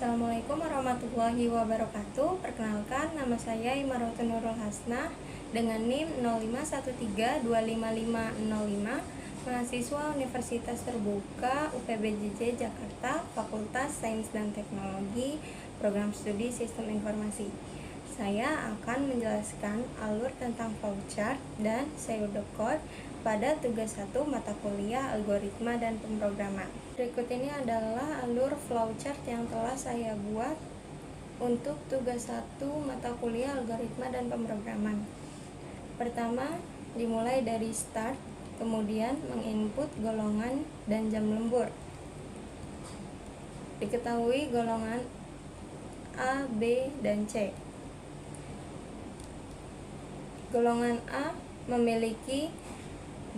Assalamualaikum warahmatullahi wabarakatuh. Perkenalkan, nama saya Imarotul Nurul Hasnah dengan NIM 0513255505, mahasiswa Universitas Terbuka UPBJJ Jakarta, Fakultas Sains dan Teknologi, Program Studi Sistem Informasi. Saya akan menjelaskan alur tentang flowchart dan pseudocode pada tugas 1 mata kuliah algoritma dan pemrograman. Berikut ini adalah alur flowchart yang telah saya buat untuk tugas 1 mata kuliah algoritma dan pemrograman. Pertama, dimulai dari start, kemudian menginput golongan dan jam lembur. Diketahui golongan A, B, dan C. Golongan A memiliki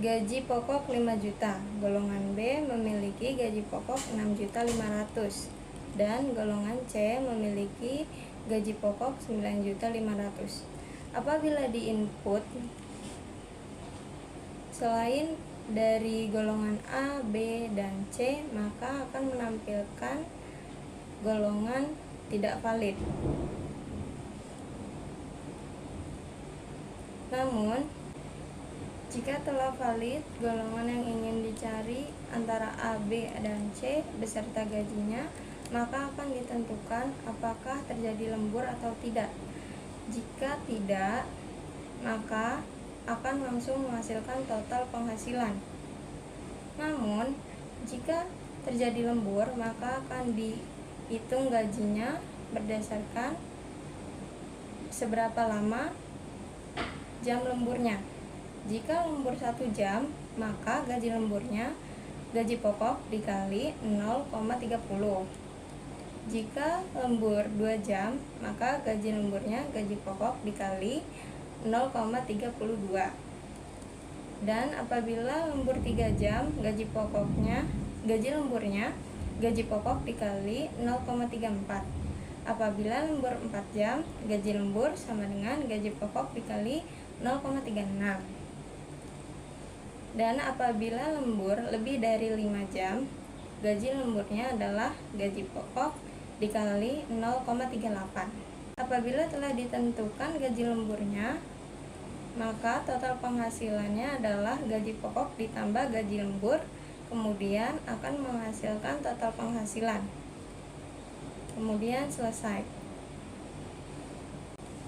gaji pokok 5 juta, golongan B memiliki gaji pokok 6.500.000, dan golongan C memiliki gaji pokok 9.500.000. Apabila diinput selain dari golongan A, B, dan C, maka akan menampilkan golongan tidak valid. Namun, jika telah valid golongan yang ingin dicari antara A, B, dan C beserta gajinya, maka akan ditentukan apakah terjadi lembur atau tidak. Jika tidak, maka akan langsung menghasilkan total penghasilan. Namun, jika terjadi lembur, maka akan dihitung gajinya berdasarkan seberapa lama jam lemburnya. Jika lembur 1 jam, maka gaji lemburnya gaji pokok dikali 0,30. Jika lembur 2 jam, maka gaji lemburnya gaji pokok dikali 0,32. Dan apabila lembur 3 jam, gaji lemburnya gaji pokok dikali 0,34. Apabila lembur 4 jam, gaji lembur sama dengan gaji pokok dikali 0,36. Dan apabila lembur lebih dari 5 jam, gaji lemburnya adalah gaji pokok dikali 0,38. Apabila telah ditentukan gaji lemburnya, maka total penghasilannya adalah gaji pokok ditambah gaji lembur, kemudian akan menghasilkan total penghasilan. Kemudian selesai.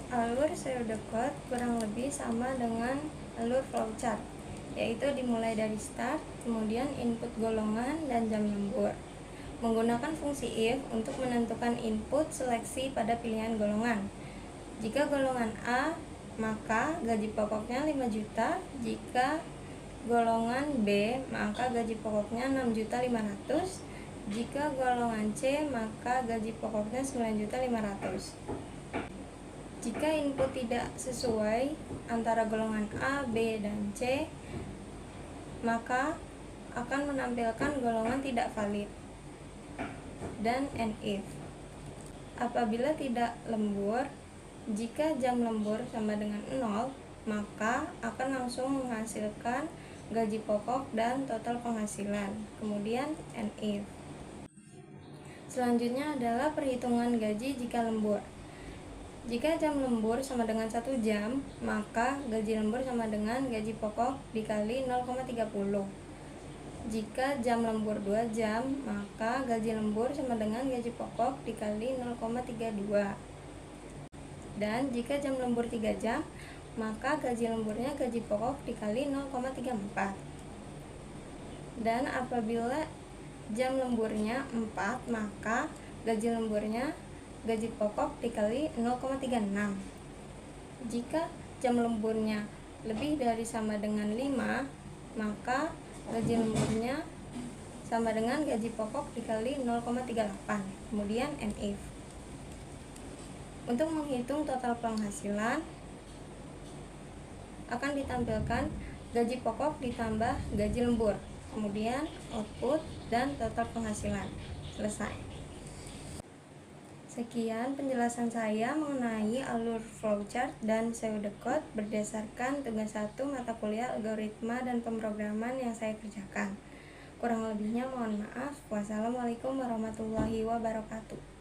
Alur pseudocode kurang lebih sama dengan alur flowchart, yaitu dimulai dari start, kemudian input golongan dan jam lembur. Menggunakan fungsi if untuk menentukan input seleksi pada pilihan golongan. Jika golongan A, maka gaji pokoknya 5 juta. Jika golongan B, maka gaji pokoknya 6.500.000. Jika golongan C, maka gaji pokoknya 9.500.000. Jika input tidak sesuai antara golongan A, B, dan C, maka akan menampilkan golongan tidak valid. Dan if. Apabila tidak lembur, jika jam lembur sama dengan 0, maka akan langsung menghasilkan gaji pokok dan total penghasilan. Kemudian if. Selanjutnya adalah perhitungan gaji jika lembur. Jika jam lembur sama dengan 1 jam, maka gaji lembur sama dengan gaji pokok dikali 0,30. Jika jam lembur 2 jam, maka gaji lembur sama dengan gaji pokok dikali 0,32. Dan jika jam lembur 3 jam, maka gaji lemburnya gaji pokok dikali 0,34. Dan apabila jam lemburnya 4, maka gaji lemburnya gaji pokok dikali 0,36. Jika jam lemburnya lebih dari sama dengan 5, maka gaji lemburnya sama dengan gaji pokok dikali 0,38. Kemudian if. Untuk menghitung total penghasilan, akan ditampilkan gaji pokok ditambah gaji lembur, kemudian output dan total penghasilan. Selesai. Sekian penjelasan saya mengenai alur flowchart dan pseudocode berdasarkan tugas 1 mata kuliah algoritma dan pemrograman yang saya kerjakan. Kurang lebihnya mohon maaf. Wassalamualaikum warahmatullahi wabarakatuh.